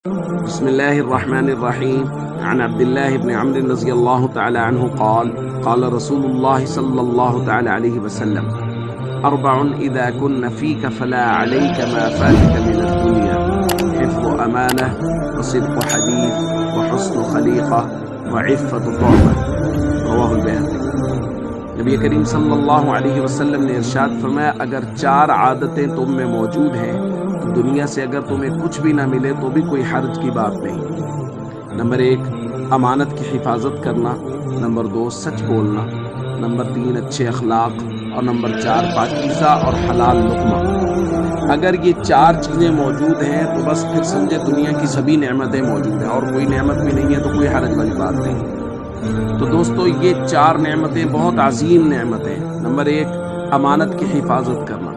بسم الله الرحمن الرحيم. عن عبد الله بن عمرو رضي الله تعالى عنه قال قال رسول الله صلى الله تعالى عليه وسلم: أربع إذا كن فيك فلا عليك ما فاتك من الدنيا: حفظ أمانة، وصدق حديث، وحسن خليقة، وعفة طعمة. رواه البيهقي۔ نبی کریم صلی اللہ علیہ وسلم نے ارشاد فرمایا، اگر چار عادتیں تم میں موجود ہیں تو دنیا سے اگر تمہیں کچھ بھی نہ ملے تو بھی کوئی حرج کی بات نہیں۔ نمبر 1 امانت کی حفاظت کرنا، نمبر 2 سچ بولنا، نمبر 3 اچھے اخلاق، اور نمبر 4 پاکیزہ اور حلال لقمہ۔ اگر یہ چار چیزیں موجود ہیں تو بس پھر سمجھے دنیا کی سبھی نعمتیں موجود ہیں، اور کوئی نعمت بھی نہیں ہے تو کوئی حرج والی بات نہیں۔ تو دوستو یہ چار نعمتیں بہت عظیم نعمتیں ہیں۔ نمبر 1 امانت کی حفاظت کرنا۔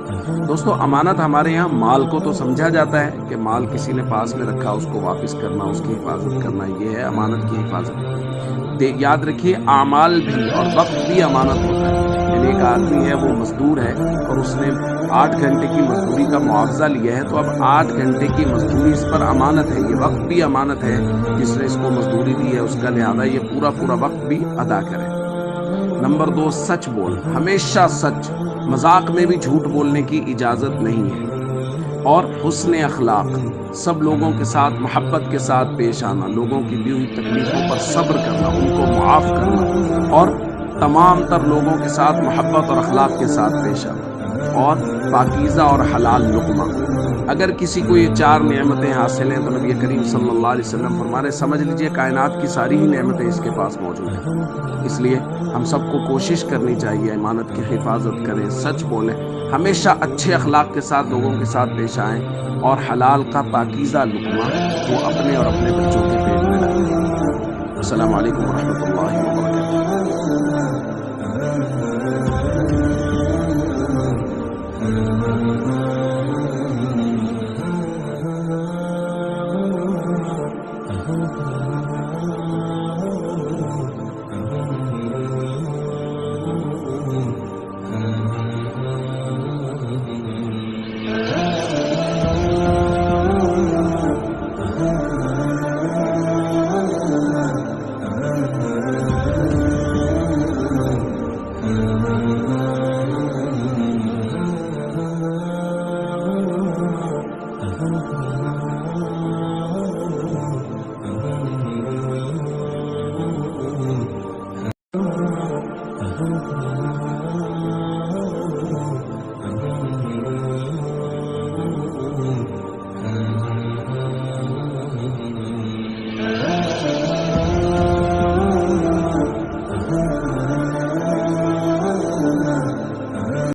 دوستو امانت ہمارے یہاں مال کو تو سمجھا جاتا ہے کہ مال کسی نے پاس میں رکھا اس کو واپس کرنا، اس کی حفاظت کرنا، یہ ہے امانت کی حفاظت۔ یاد رکھیے اعمال بھی اور وقت بھی امانت ہوتا ہے۔ یعنی ایک آدمی ہے وہ مزدور ہے اور اس نے 8 گھنٹے کی مزدوری کا معاوضہ لیا ہے، تو اب 8 گھنٹے کی مزدوری اس پر امانت ہے، یہ وقت بھی امانت ہے جس نے اس کو مزدوری دی ہے اس کا، لہذا یہ پورا وقت بھی ادا کرے۔ نمبر 2 سچ بول، ہمیشہ سچ، مذاق میں بھی جھوٹ بولنے کی اجازت نہیں ہے۔ اور حسن اخلاق، سب لوگوں کے ساتھ محبت کے ساتھ پیش آنا، لوگوں کی دی ہوئی تکلیفوں پر صبر کرنا، ان کو معاف کرنا، اور تمام تر لوگوں کے ساتھ محبت اور اخلاق کے ساتھ پیش آنا، اور پاکیزہ اور حلال لقمہ۔ اگر کسی کو یہ چار نعمتیں حاصل ہیں تو نبی کریم صلی اللہ علیہ وسلم فرما رہے سمجھ لیجئے کائنات کی ساری ہی نعمتیں اس کے پاس موجود ہیں۔ اس لیے ہم سب کو کوشش کرنی چاہیے امانت کی حفاظت کریں، سچ بولیں، ہمیشہ اچھے اخلاق کے ساتھ لوگوں کے ساتھ پیش آئیں، اور حلال کا پاکیزہ لقمہ وہ اپنے اور اپنے بچوں کے پیٹ میں رکھیں۔ السلام علیکم ورحمۃ اللہ وبرکاتہ۔